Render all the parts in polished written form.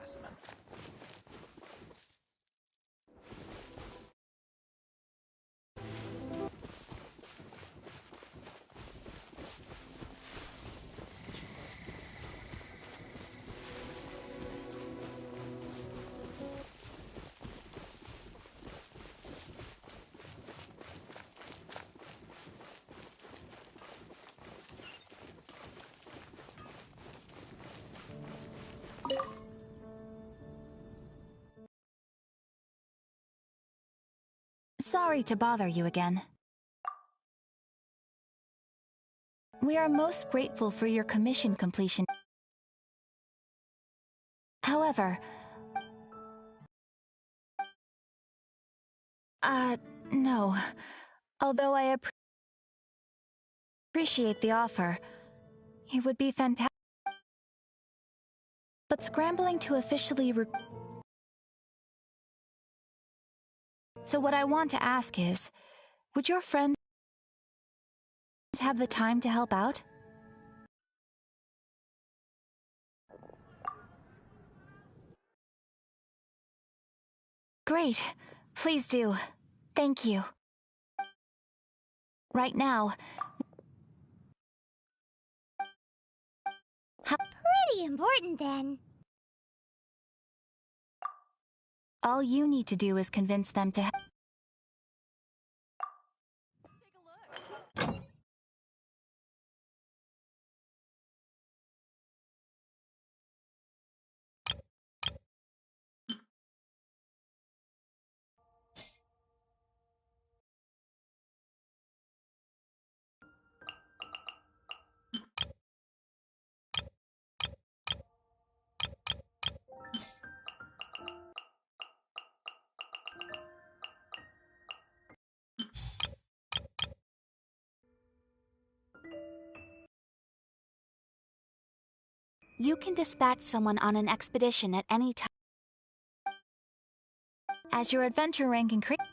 specimen. Sorry to bother you again. We are most grateful for your commission completion. However, no. Although I appreciate the offer, it would be fantastic. But scrambling to officially So what I want to ask is, would your friends have the time to help out? Great. Please do. Thank you. Right now... Pretty important, then. All you need to do is convince them to... You can dispatch someone on an expedition at any time. As your adventure rank increases...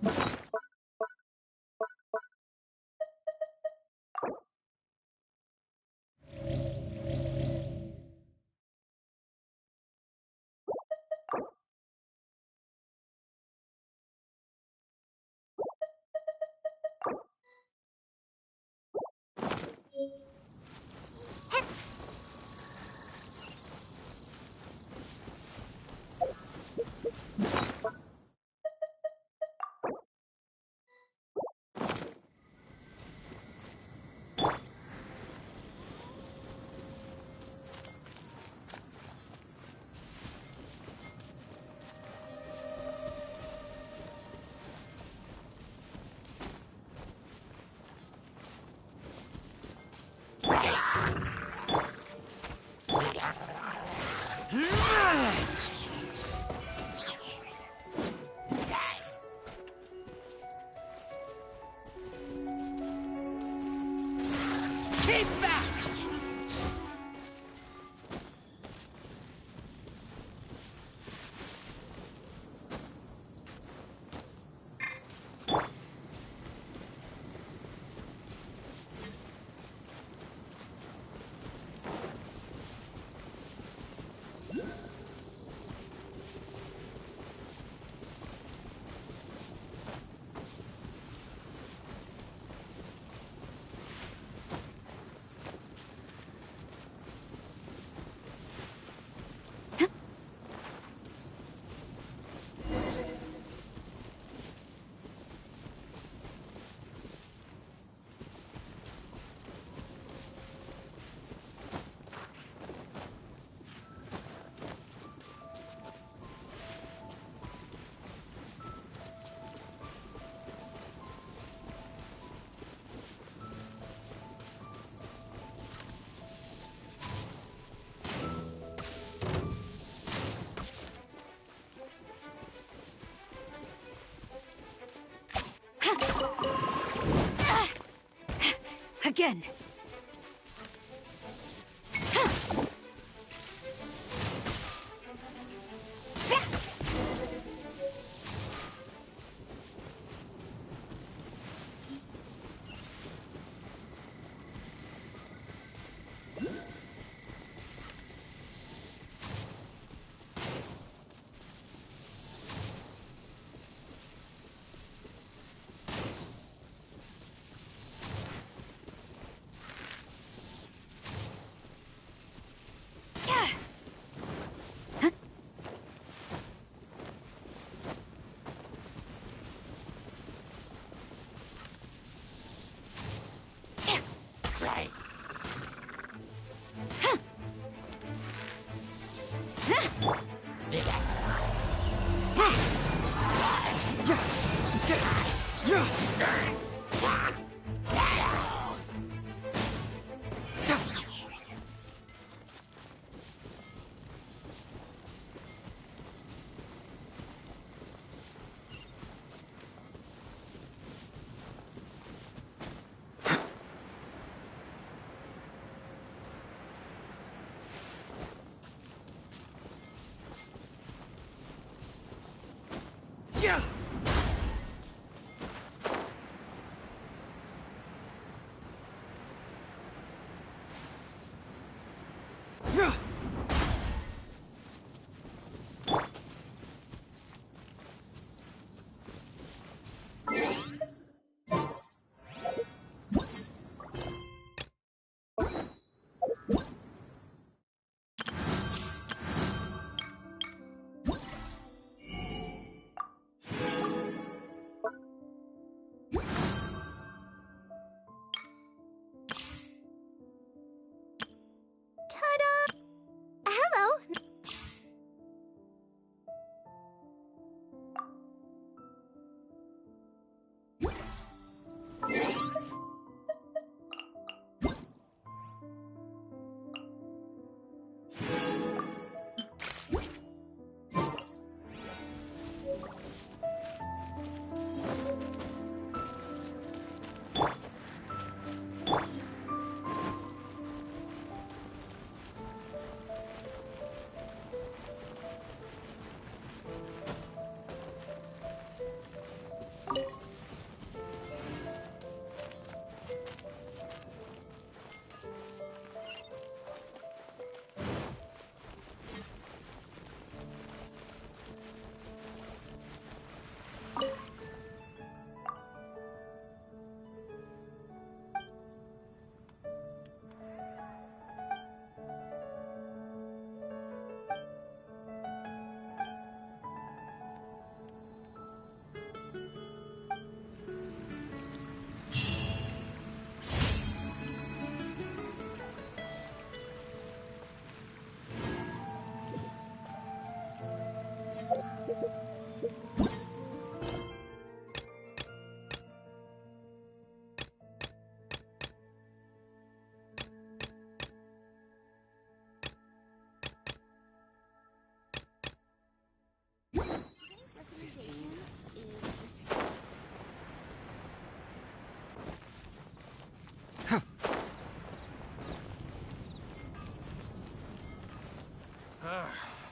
Keep back! Again. Yeah! Yeah!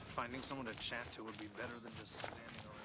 Finding someone to chat to would be better than just standing around.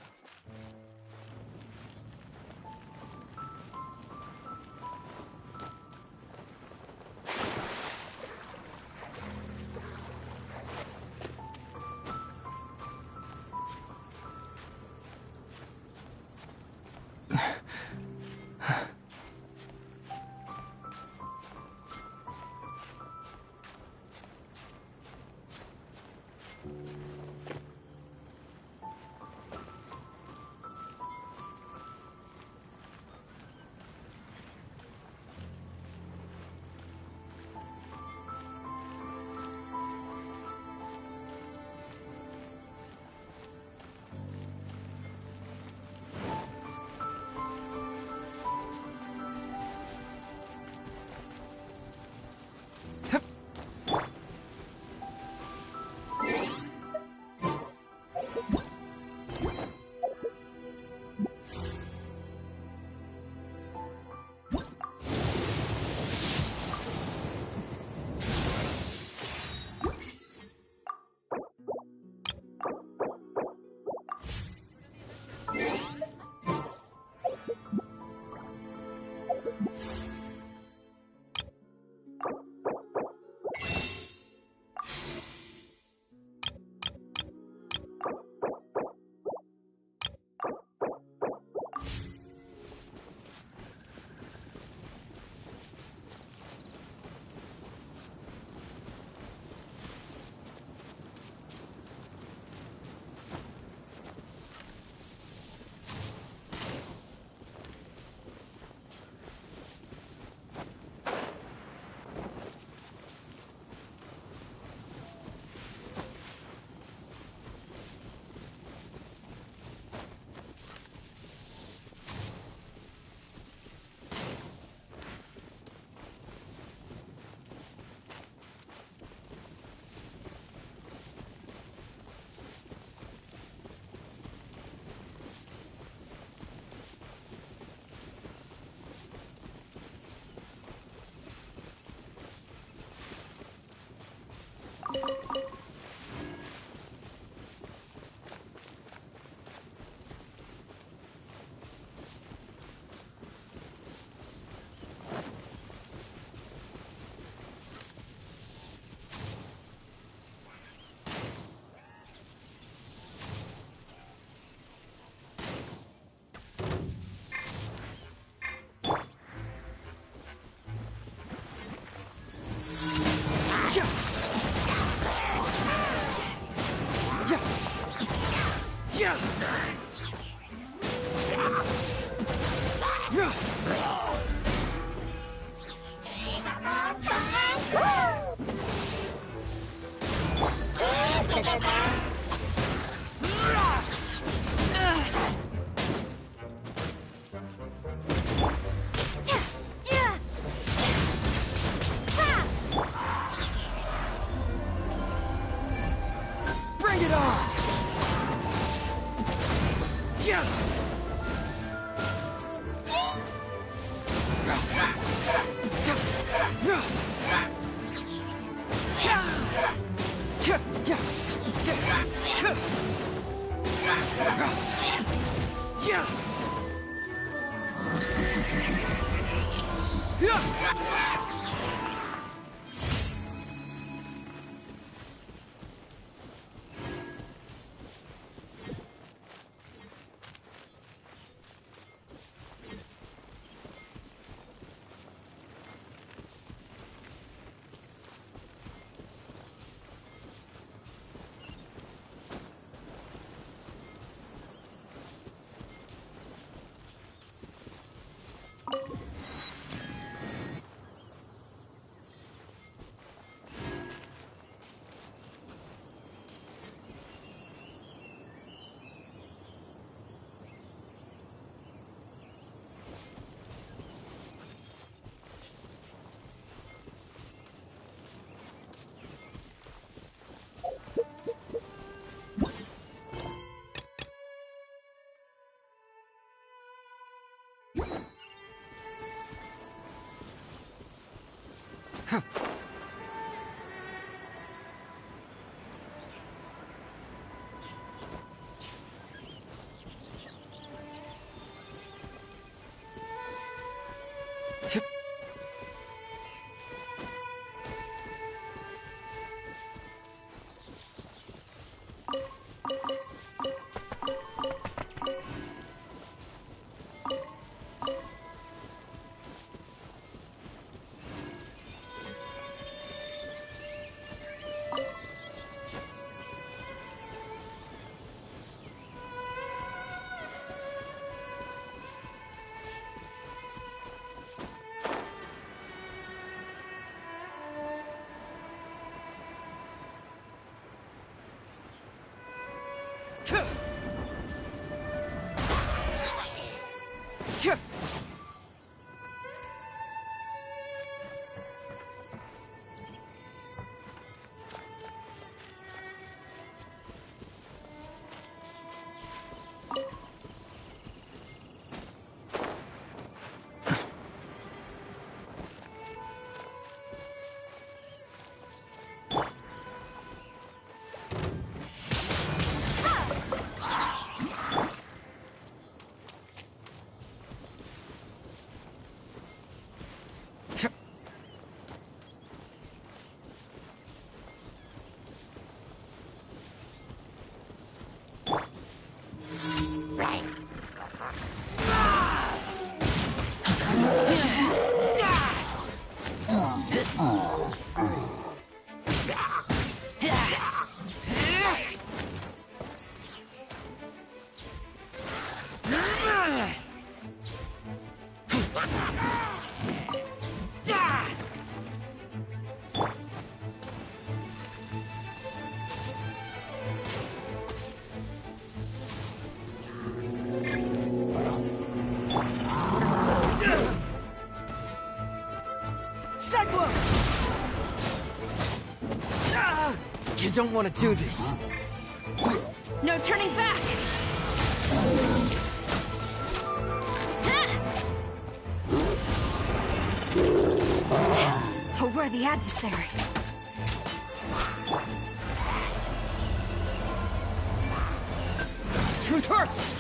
Bring it on! Yeah! You don't want to do this. No turning back! A worthy adversary. Truth hurts!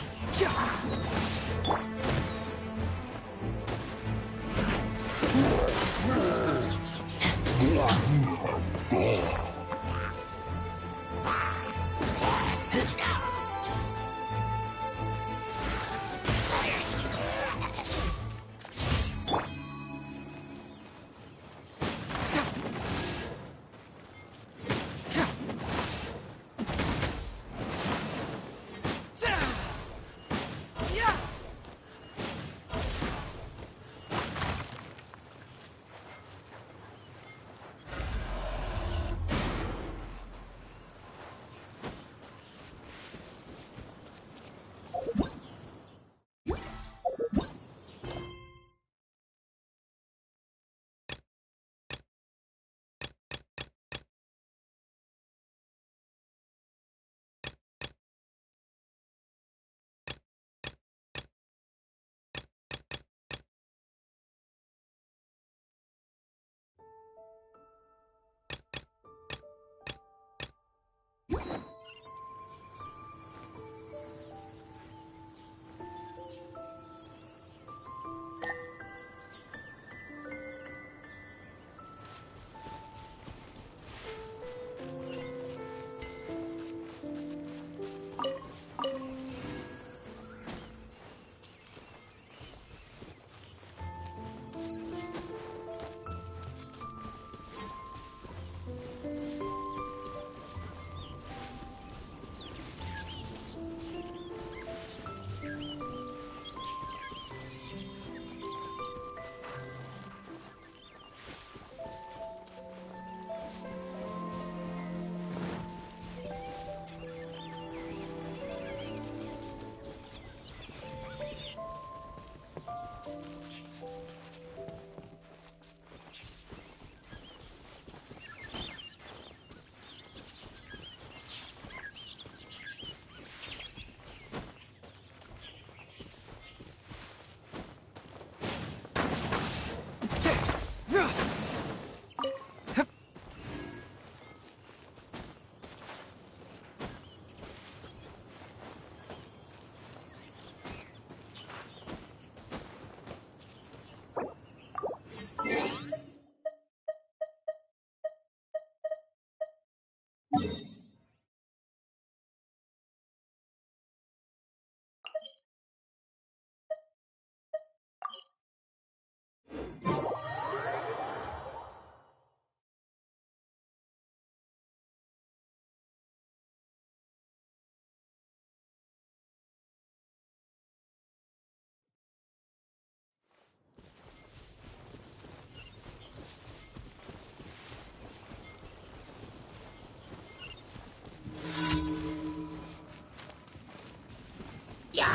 Get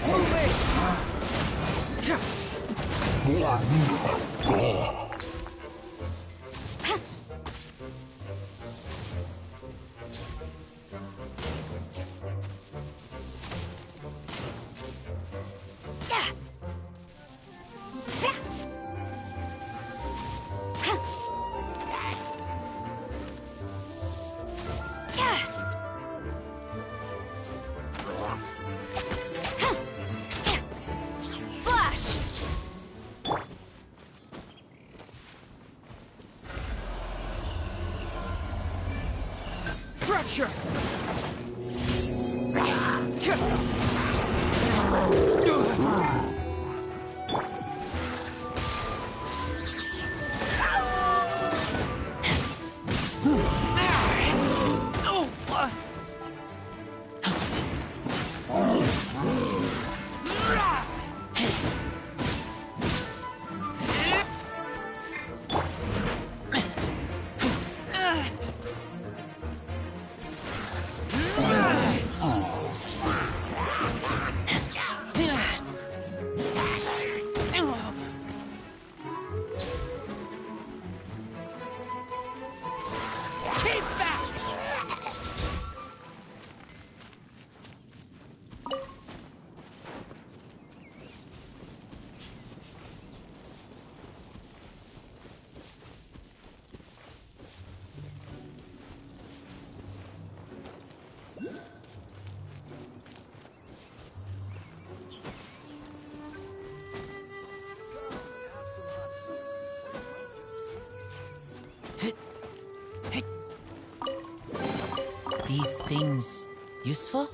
moving! Fracture! These things useful?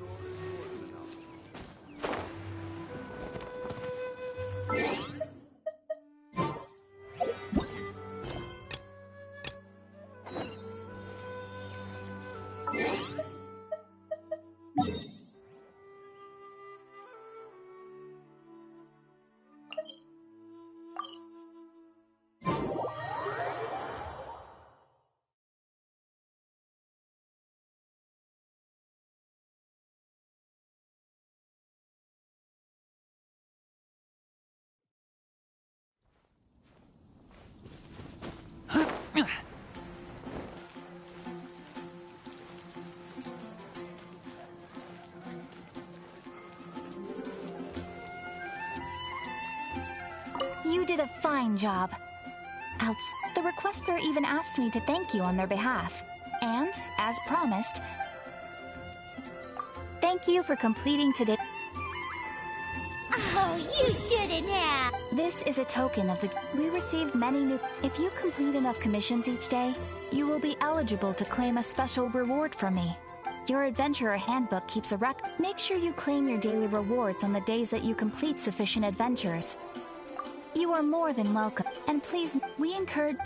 You did a fine job. The requester even asked me to thank you on their behalf. And, as promised, thank you for completing today. Oh, you shouldn't have. This is a token of the... We received many new... If you complete enough commissions each day, you will be eligible to claim a special reward from me. Your adventurer handbook keeps a record. Make sure you claim your daily rewards on the days that you complete sufficient adventures. You are more than welcome, and please, we encourage...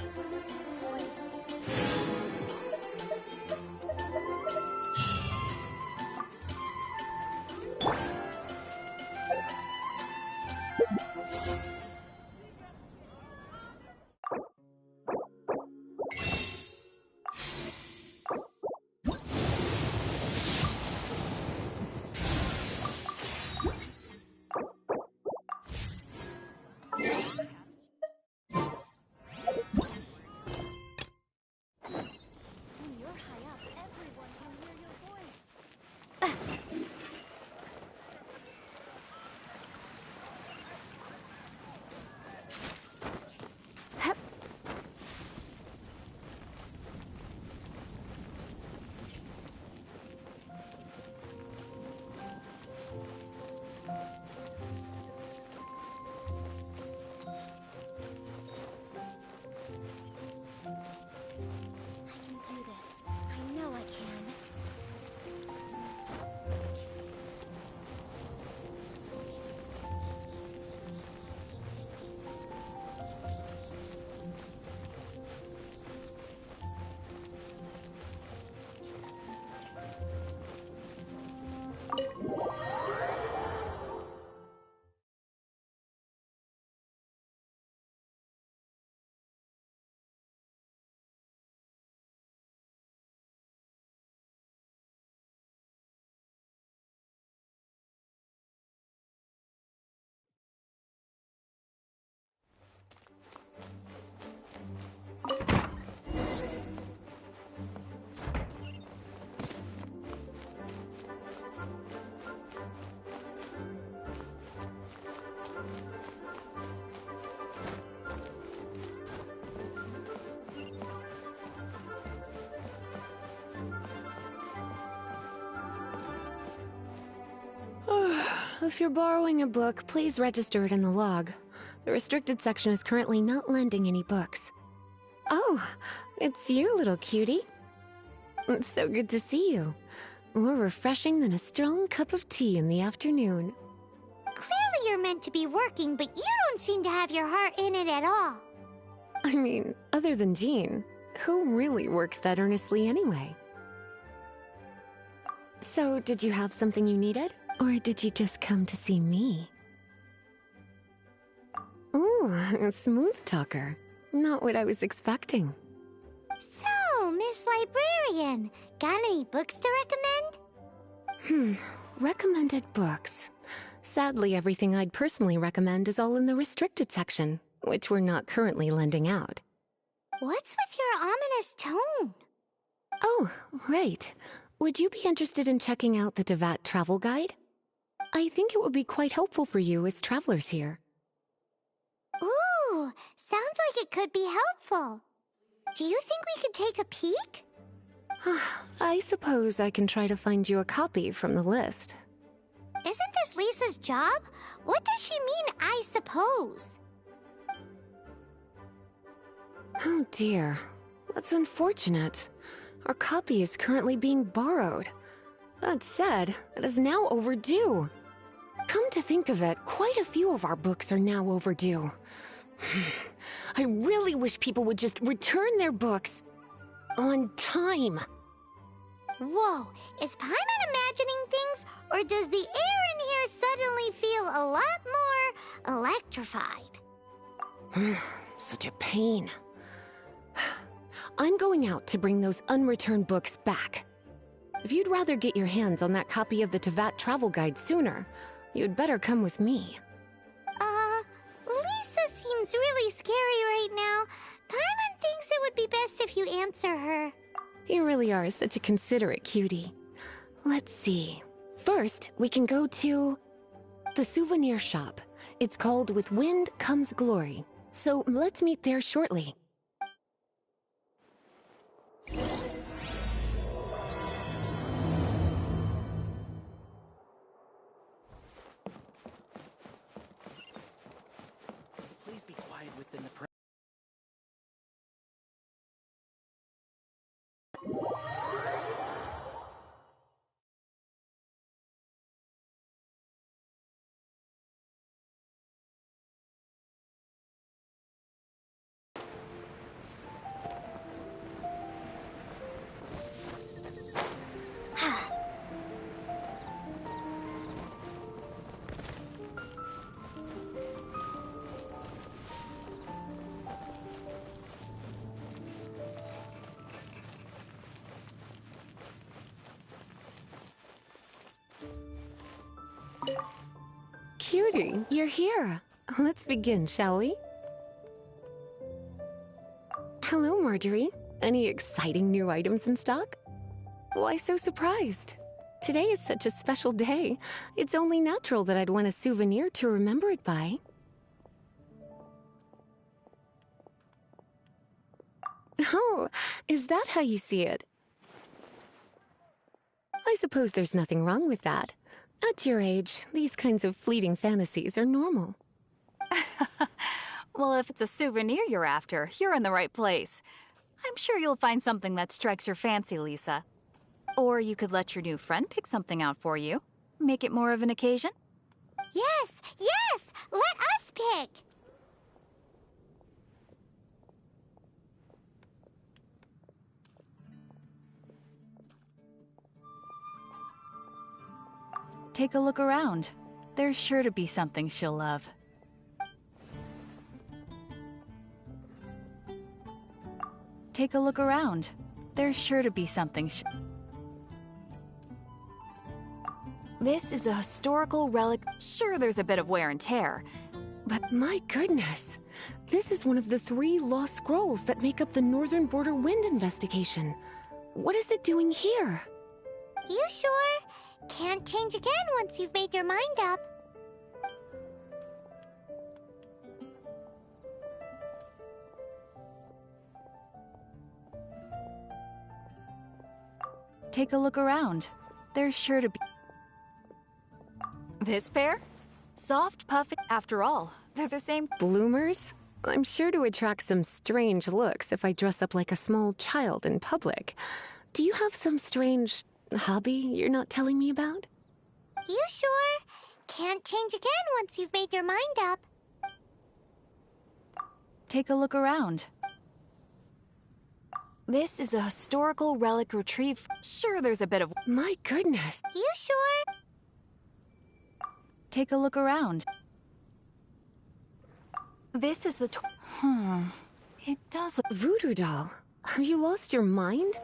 If you're borrowing a book, please register it in the log. The restricted section is currently not lending any books. Oh, it's you, little cutie. It's so good to see you. More refreshing than a strong cup of tea in the afternoon. Clearly you're meant to be working, but you don't seem to have your heart in it at all. I mean, other than Jean, who really works that earnestly anyway? So, did you have something you needed? Or did you just come to see me? Ooh, a smooth talker. Not what I was expecting. So, Miss Librarian, got any books to recommend? Recommended books. Sadly, everything I'd personally recommend is all in the restricted section, which we're not currently lending out. What's with your ominous tone? Oh, right. Would you be interested in checking out the Devat travel guide? I think it would be quite helpful for you as travelers here. Ooh, sounds like it could be helpful. Do you think we could take a peek? I suppose I can try to find you a copy from the list. Isn't this Lisa's job? What does she mean, I suppose? Oh dear, that's unfortunate. Our copy is currently being borrowed. That said, it is now overdue. Come to think of it, quite a few of our books are now overdue. I really wish people would just return their books on time. Whoa, is Paimon imagining things, or does the air in here suddenly feel a lot more electrified? Such a pain. I'm going out to bring those unreturned books back. If you'd rather get your hands on that copy of the Tevat travel guide sooner, you'd better come with me. Lisa seems really scary right now. Paimon thinks it would be best if you answer her. You really are such a considerate cutie. Let's see. First, we can go to the souvenir shop. It's called With Wind Comes Glory. So let's meet there shortly. Please be quiet within the Cutie, you're here. Let's begin, shall we? Hello, Marjorie. Any exciting new items in stock? Why so surprised? Today is such a special day. It's only natural that I'd want a souvenir to remember it by. Oh, is that how you see it? I suppose there's nothing wrong with that. At your age, these kinds of fleeting fantasies are normal. Well, if it's a souvenir you're after, you're in the right place. I'm sure you'll find something that strikes your fancy, Lisa. Or you could let your new friend pick something out for you. Make it more of an occasion. Yes, yes! Let us pick! Take a look around. There's sure to be something she'll love. Take a look around. There's sure to be something This is a historical relic. Sure, there's a bit of wear and tear. But my goodness, this is one of the 3 lost scrolls that make up the Northern Border Wind investigation. What is it doing here? You sure? Can't change again once you've made your mind up. Take a look around. There's sure to be... This pair? Soft, puffy. After all, they're the same. Bloomers? I'm sure to attract some strange looks if I dress up like a small child in public. Do you have some strange hobby you're not telling me about? You sure? Can't change again once you've made your mind up. Take a look around. This is a historical relic retrieved. Sure, there's a bit of. My goodness. You sure? Take a look around. This is the. It does. Voodoo doll, have you lost your mind?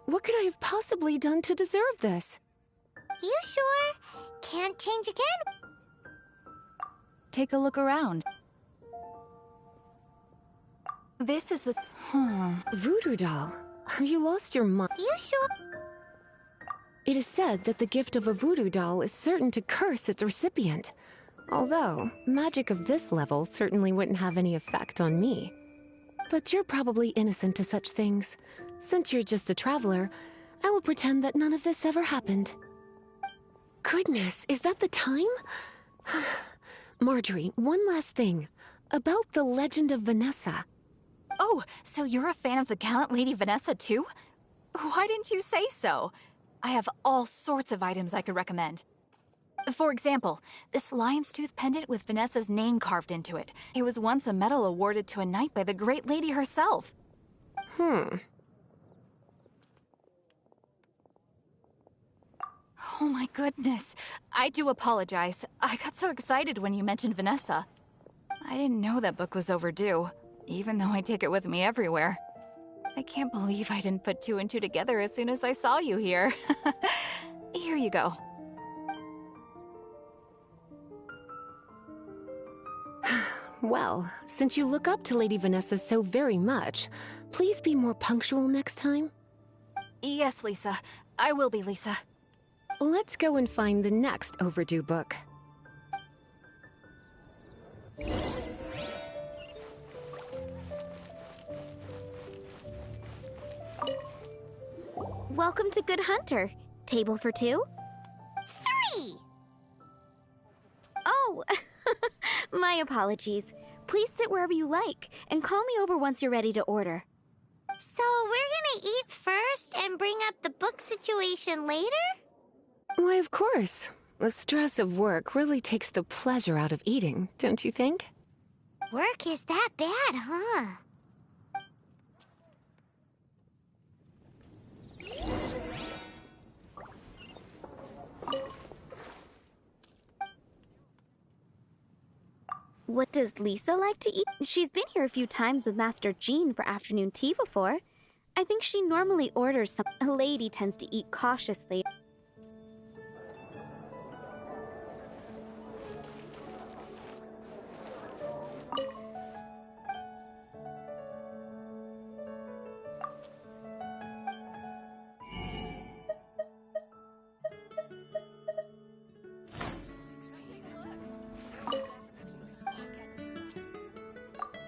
What could I have possibly done to deserve this? You sure? Can't change again. Take a look around. This is the. Voodoo doll, have you lost your mind? You sure? It is said that the gift of a voodoo doll is certain to curse its recipient. Although, magic of this level certainly wouldn't have any effect on me. But you're probably innocent to such things. Since you're just a traveler, I will pretend that none of this ever happened. Goodness, is that the time? Marjorie, one last thing. About the legend of Vanessa. Oh, so you're a fan of the gallant Lady Vanessa too? Why didn't you say so? I have all sorts of items I could recommend. For example, this lion's tooth pendant with Vanessa's name carved into it. It was once a medal awarded to a knight by the great lady herself. Hmm. Oh my goodness. I do apologize. I got so excited when you mentioned Vanessa. I didn't know that book was overdue, even though I take it with me everywhere. I can't believe I didn't put two and two together as soon as I saw you here. Here you go. Well, since you look up to Lady Vanessa so very much, please be more punctual next time. Yes, Lisa. I will be, Lisa. Let's go and find the next overdue book. Welcome to Good Hunter. Table for two? 3! Oh, my apologies. Please sit wherever you like, and call me over once you're ready to order. So we're gonna eat first and bring up the book situation later? Why, of course. The stress of work really takes the pleasure out of eating, don't you think? Work is that bad, huh? What does Lisa like to eat? She's been here a few times with Master Jean for afternoon tea before. I think she normally orders some. A lady tends to eat cautiously.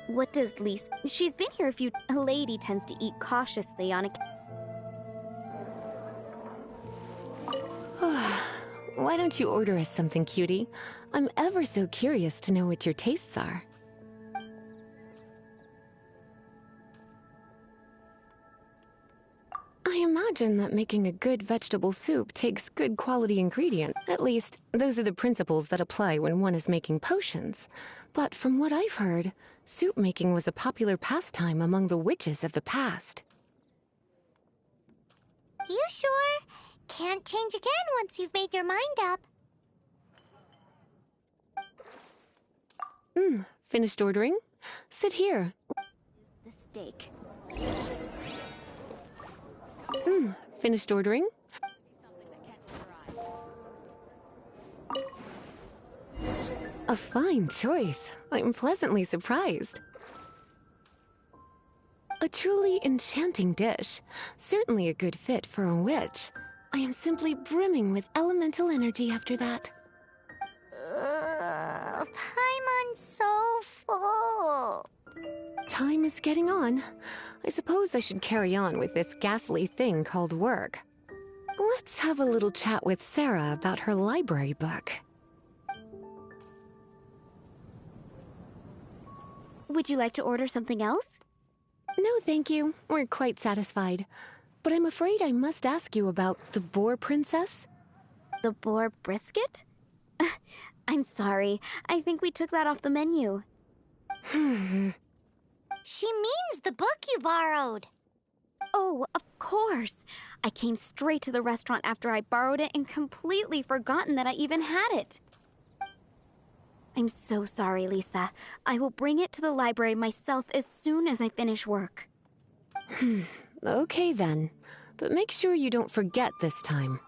What does Lisa? She's been here a few. A lady tends to eat cautiously on a. Why don't you order us something, cutie? I'm ever so curious to know what your tastes are. I imagine that making a good vegetable soup takes good quality ingredients. At least, those are the principles that apply when one is making potions. But from what I've heard, soup making was a popular pastime among the witches of the past. You sure? Can't change again once you've made your mind up. Finished ordering? Sit here. The steak. Finished ordering? A fine choice. I'm pleasantly surprised. A truly enchanting dish. Certainly a good fit for a witch. I am simply brimming with elemental energy after that. Paimon's so full. Time is getting on. I suppose I should carry on with this ghastly thing called work. Let's have a little chat with Sarah about her library book. Would you like to order something else? No, thank you. We're quite satisfied. But I'm afraid I must ask you about the Boar Princess. The boar brisket? I'm sorry. I think we took that off the menu. She means the book you borrowed. Oh, of course. I came straight to the restaurant after I borrowed it and completely forgotten that I even had it. I'm so sorry, Lisa. I will bring it to the library myself as soon as I finish work. Okay then. But make sure you don't forget this time.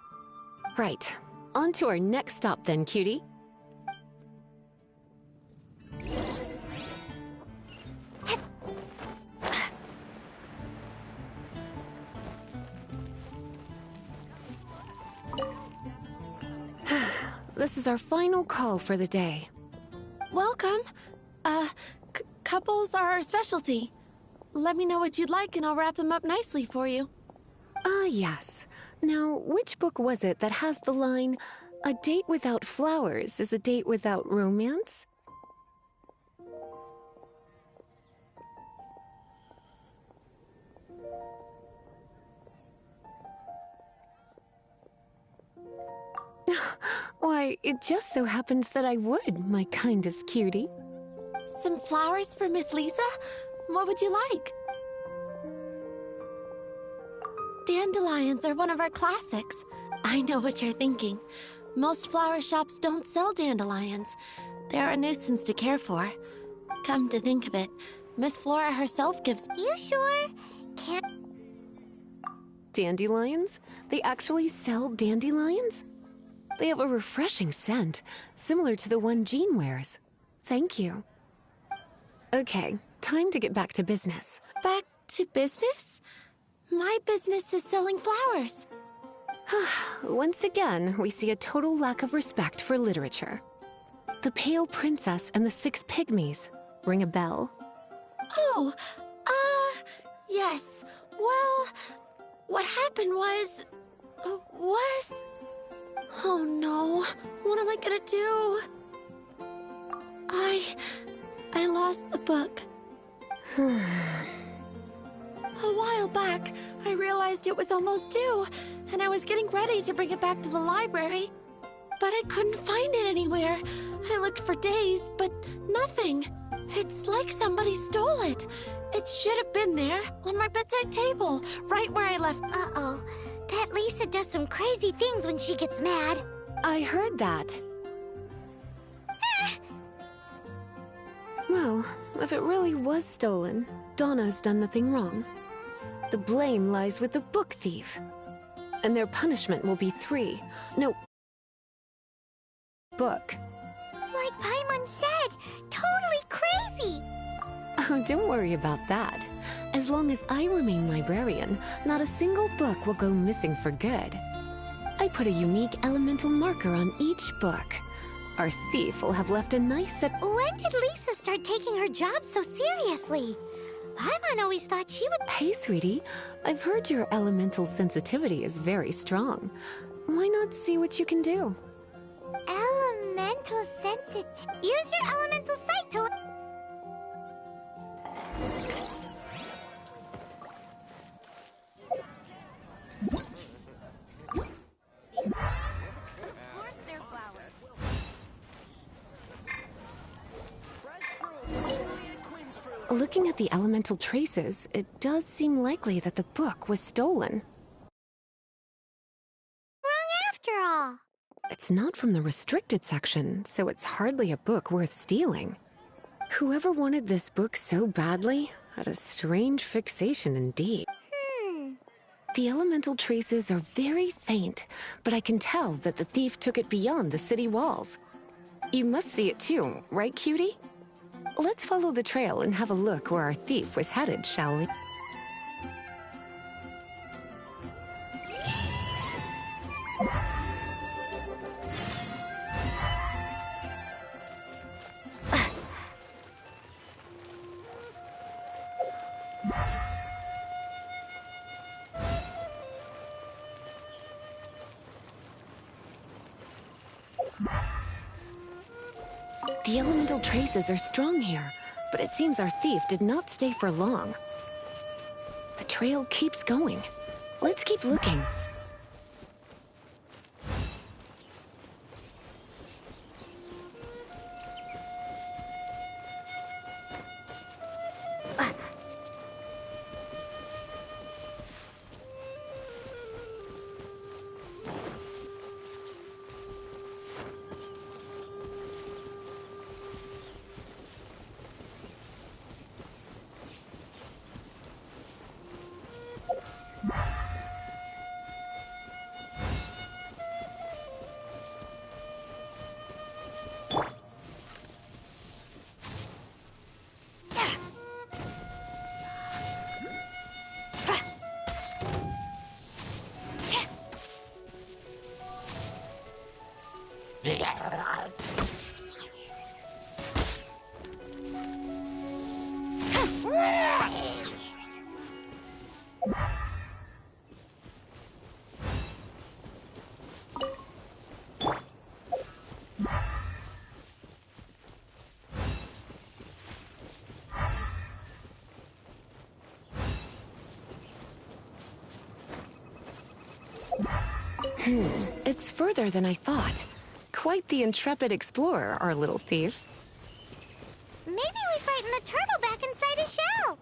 Right. On to our next stop then, cutie. This is our final call for the day. Welcome. Couples are our specialty. Let me know what you'd like and I'll wrap them up nicely for you. Yes. Now, which book was it that has the line, "A date without flowers is a date without romance"? Why, it just so happens that I would, my kindest cutie. Some flowers for Miss Lisa? What would you like? Dandelions are one of our classics. I know what you're thinking. Most flower shops don't sell dandelions. They're a nuisance to care for. Come to think of it, Miss Flora herself gives... You sure? Can't... Dandelions? They actually sell dandelions? They have a refreshing scent, similar to the one Jean wears. Thank you. Okay, time to get back to business. Back to business? My business is selling flowers. Once again, we see a total lack of respect for literature. The Pale Princess and the Six Pygmies. Ring a bell? Oh, yes. Well, what happened was... Oh no, what am I gonna do? I lost the book. A while back, I realized it was almost due, and I was getting ready to bring it back to the library. But I couldn't find it anywhere. I looked for days, but nothing. It's like somebody stole it. It should have been there, on my bedside table, right where I left... Uh-oh. That Lisa does some crazy things when she gets mad. I heard that. Well, if it really was stolen, Donna's done nothing wrong. The blame lies with the book thief. And their punishment will be 3. No. Book. Like Paimon said, totally crazy. Oh, don't worry about that. As long as I remain librarian, not a single book will go missing for good. I put a unique elemental marker on each book. Our thief will have left a nice set... When did Lisa start taking her job so seriously? Paimon always thought she would... Hey, sweetie. I've heard your elemental sensitivity is very strong. Why not see what you can do? Elemental sensitive... Use your elemental sight to... Looking at the elemental traces, it does seem likely that the book was stolen. Wrong after all. It's not from the restricted section, so it's hardly a book worth stealing. Whoever wanted this book so badly had a strange fixation indeed. The elemental traces are very faint, but I can tell that the thief took it beyond the city walls. You must see it too, right, cutie? Let's follow the trail and have a look where our thief was headed, shall we? The elemental traces are strong here, but it seems our thief did not stay for long. The trail keeps going. Let's keep looking. It's further than I thought. Quite the intrepid explorer, our little thief. Maybe we frightened the turtle back inside his shell.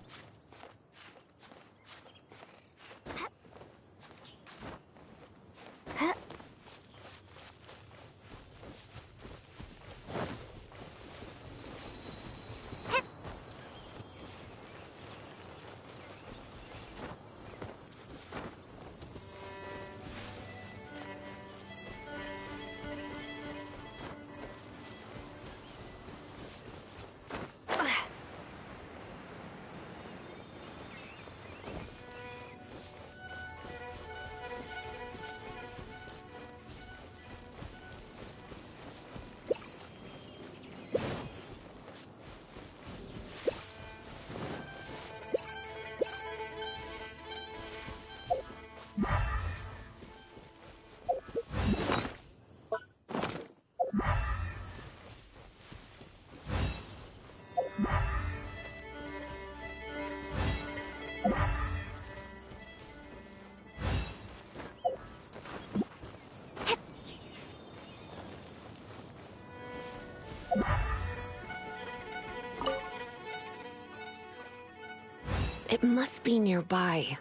It must be nearby.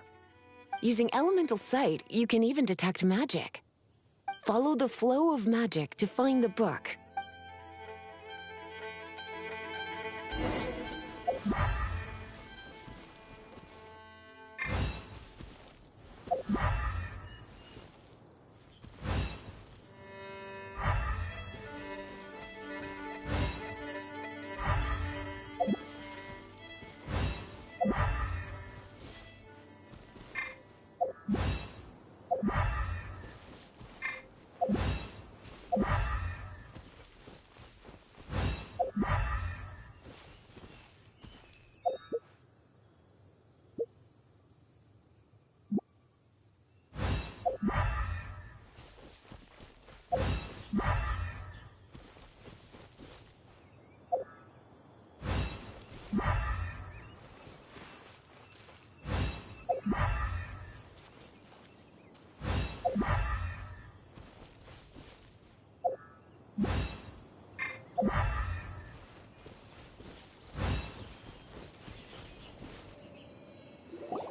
Using elemental sight, you can even detect magic. Follow the flow of magic to find the book.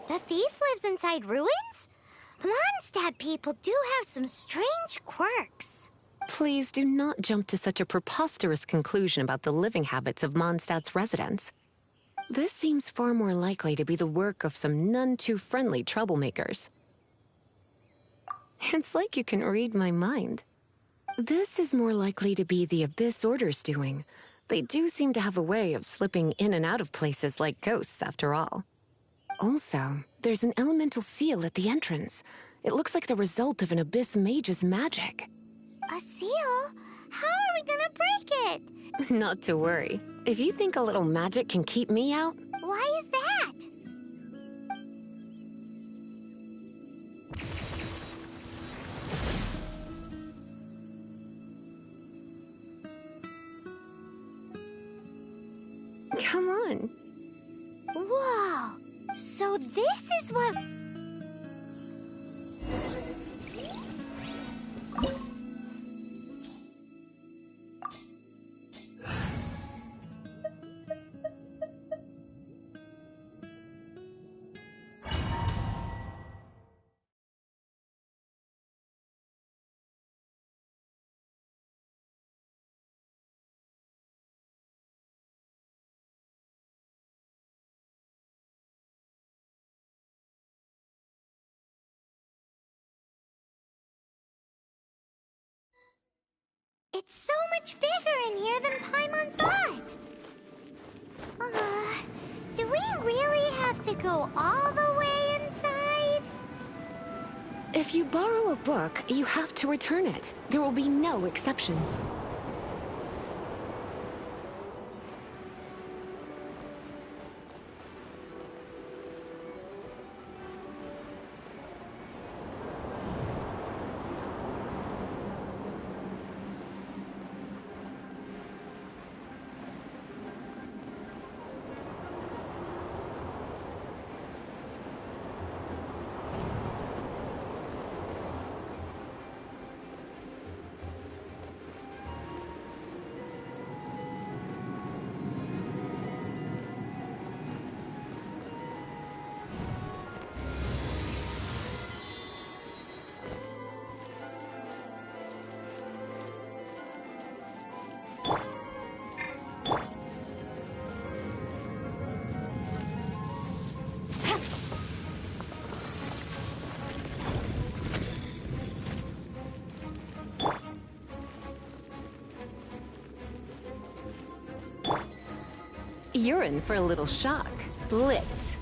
The thief lives inside ruins? Mondstadt people do have some strange quirks. Please do not jump to such a preposterous conclusion about the living habits of Mondstadt's residents. This seems far more likely to be the work of some none-too-friendly troublemakers. It's like you can read my mind. This is more likely to be the Abyss Order's doing. They do seem to have a way of slipping in and out of places like ghosts, after all. Also, there's an elemental seal at the entrance. It looks like the result of an Abyss mage's magic. A seal? How are we gonna break it? Not to worry. If you think a little magic can keep me out... Why is that? Come on. Whoa! So this is what... It's so much bigger in here than Paimon thought! Do we really have to go all the way inside? If you borrow a book, you have to return it. There will be no exceptions. You're in for a little shock. Blitz.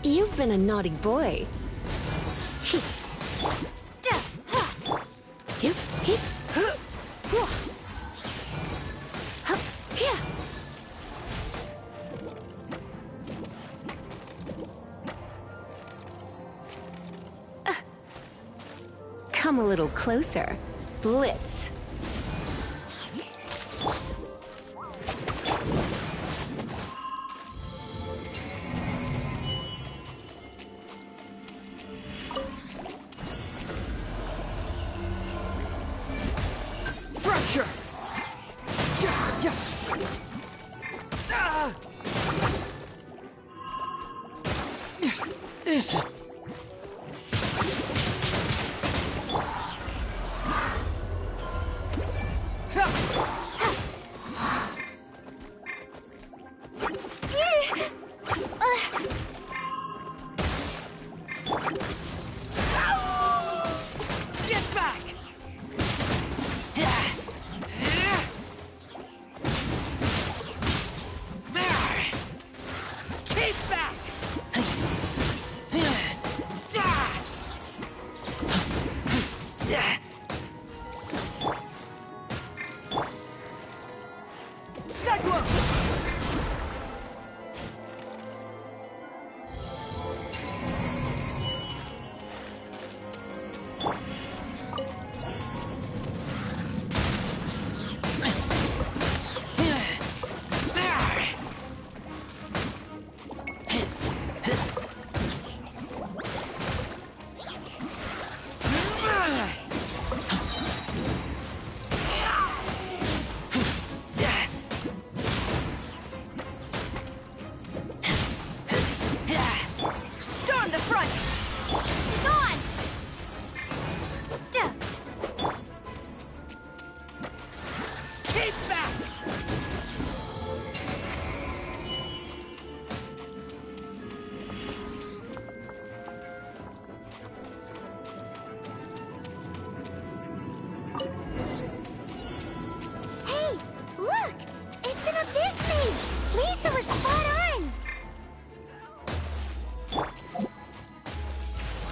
You've been a naughty boy. Come a little closer. Blitz.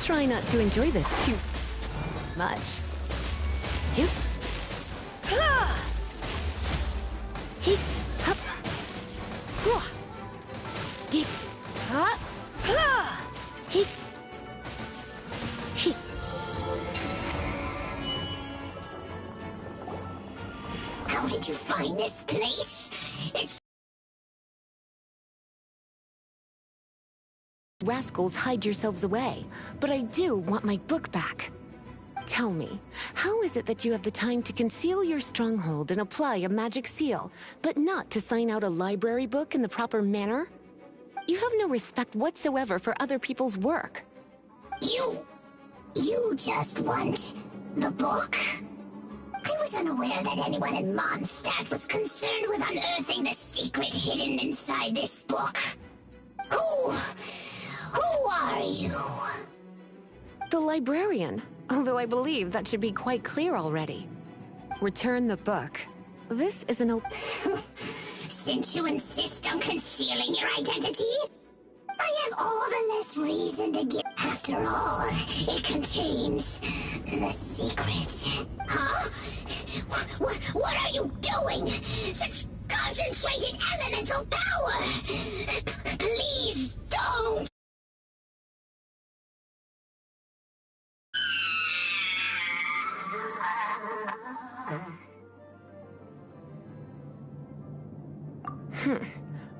try not to enjoy this too much. Yep. He, hup, hua, dip, ha, he, he. How did you find this place? It's... Rascals, hide yourselves away, but I do want my book back. Tell me, how is it that you have the time to conceal your stronghold and apply a magic seal, but not to sign out a library book in the proper manner? You have no respect whatsoever for other people's work. You just want the book? I was unaware that anyone in Mondstadt was concerned with unearthing the secret hidden inside this book. Who are you? The librarian, although I believe that should be quite clear already. Return the book. This is an Since you insist on concealing your identity, I have all the less reason to give. After all, it contains the secret. Huh? What are you doing? Such concentrated elemental power! Please don't!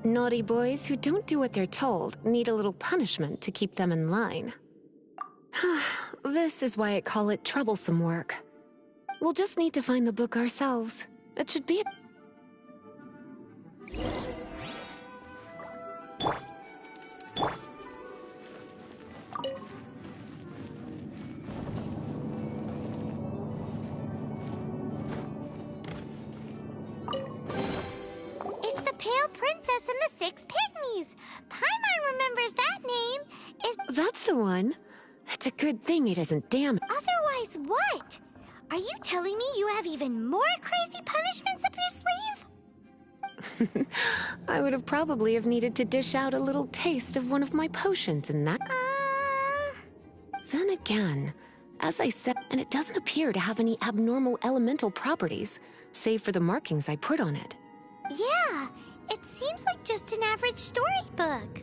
Naughty boys who don't do what they're told need a little punishment to keep them in line. This is why I call it troublesome work. We'll just need to find the book ourselves. It should be It's the Pale Princess and the Six Pygmies! Paimon remembers that name! That's the one. It's a good thing it isn't damaged. Otherwise what? Are you telling me you have even more crazy punishments up your sleeve? I would have probably have needed to dish out a little taste of one of my potions in that. Then again, as I said, and it doesn't appear to have any abnormal elemental properties, save for the markings I put on it. Yeah, it seems like just an average storybook.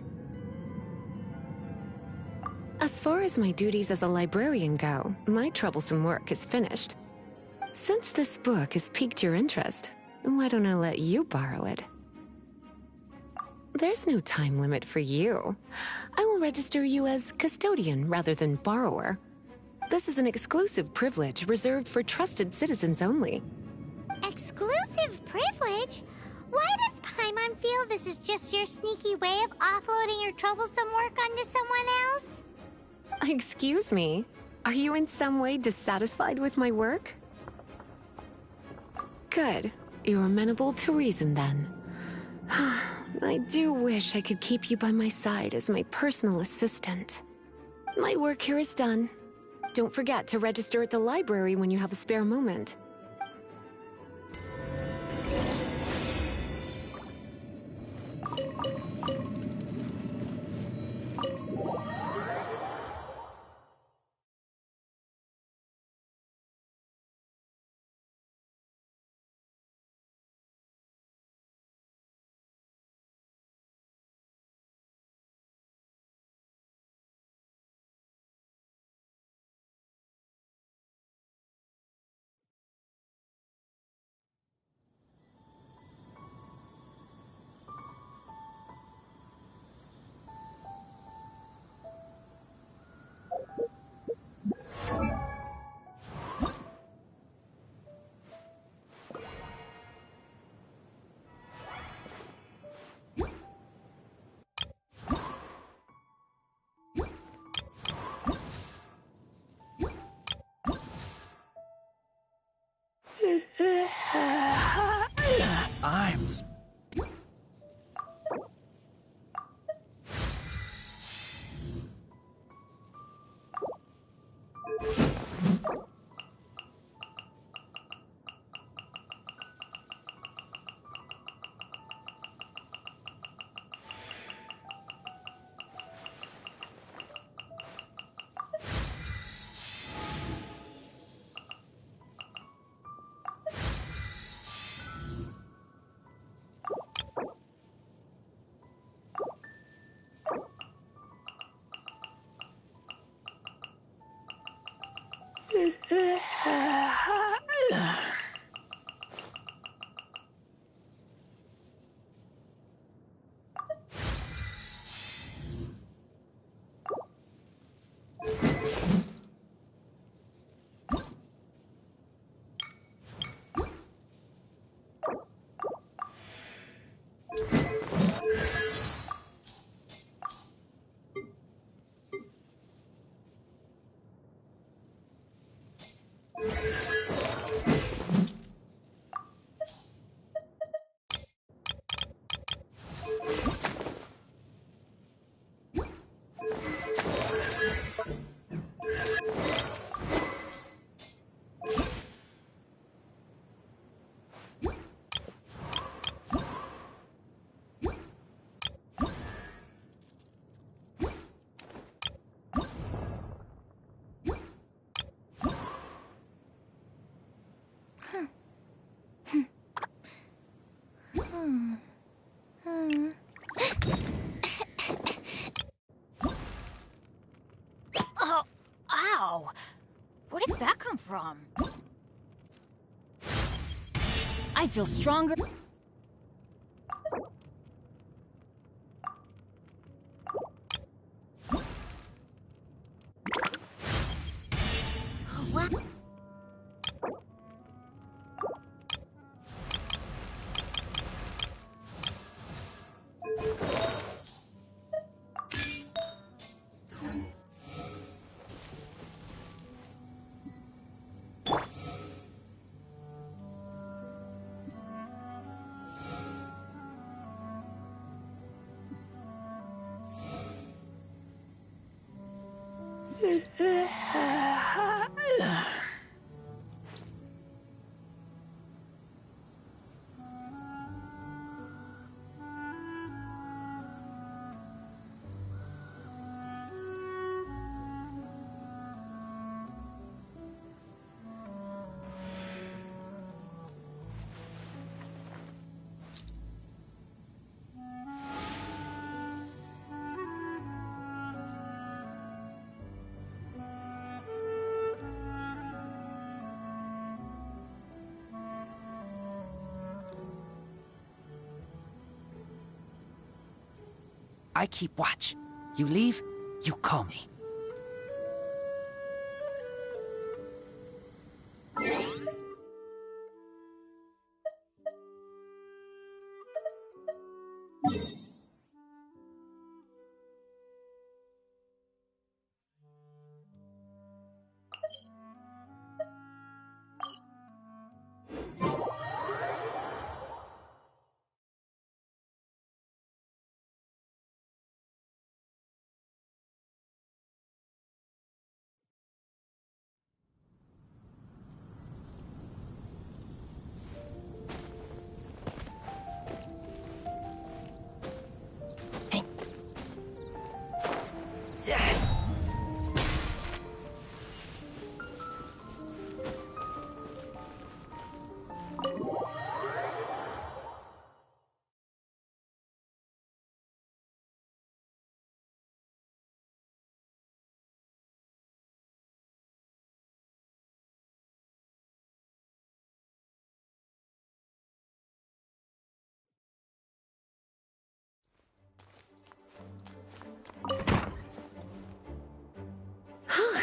As far as my duties as a librarian go, my troublesome work is finished. Since this book has piqued your interest, why don't I let you borrow it? There's no time limit for you. I will register you as custodian rather than borrower. This is an exclusive privilege reserved for trusted citizens only. Exclusive privilege? Why does Paimon feel this is just your sneaky way of offloading your troublesome work onto someone else? Excuse me, are you in some way dissatisfied with my work? Good. You're amenable to reason then. I do wish I could keep you by my side as my personal assistant. My work here is done. Don't forget to register at the library when you have a spare moment. Oh, ow! Where did that come from? I feel stronger. What? I keep watch. You leave, you call me.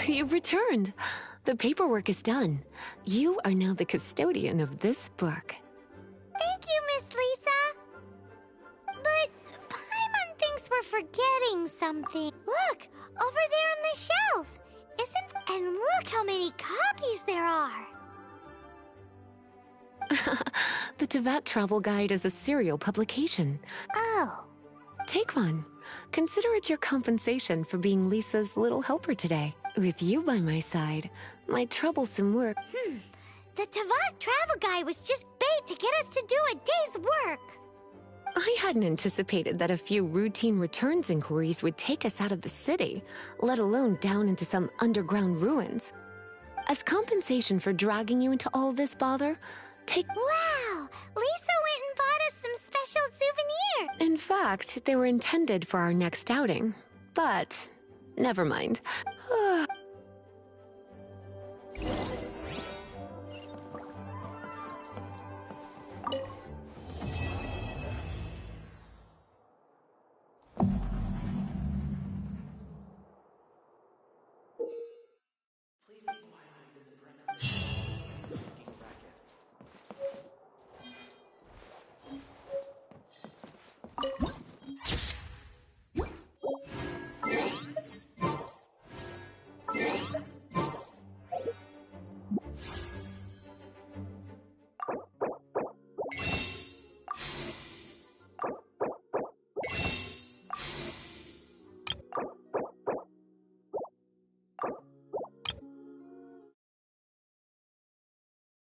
You've returned. The paperwork is done. You are now the custodian of this book. Thank you, Miss Lisa. But Paimon thinks we're forgetting something. Look, over there on the shelf. And look how many copies there are. The Teyvat Travel Guide is a serial publication. Oh. Take one. Consider it your compensation for being Lisa's little helper today. With you by my side, my troublesome work... The Teyvat Travel Guide was just bait to get us to do a day's work. I hadn't anticipated that a few routine returns inquiries would take us out of the city, let alone down into some underground ruins. As compensation for dragging you into all this bother, take... Wow! Lisa went and bought us some special souvenirs! In fact, they were intended for our next outing. But, never mind.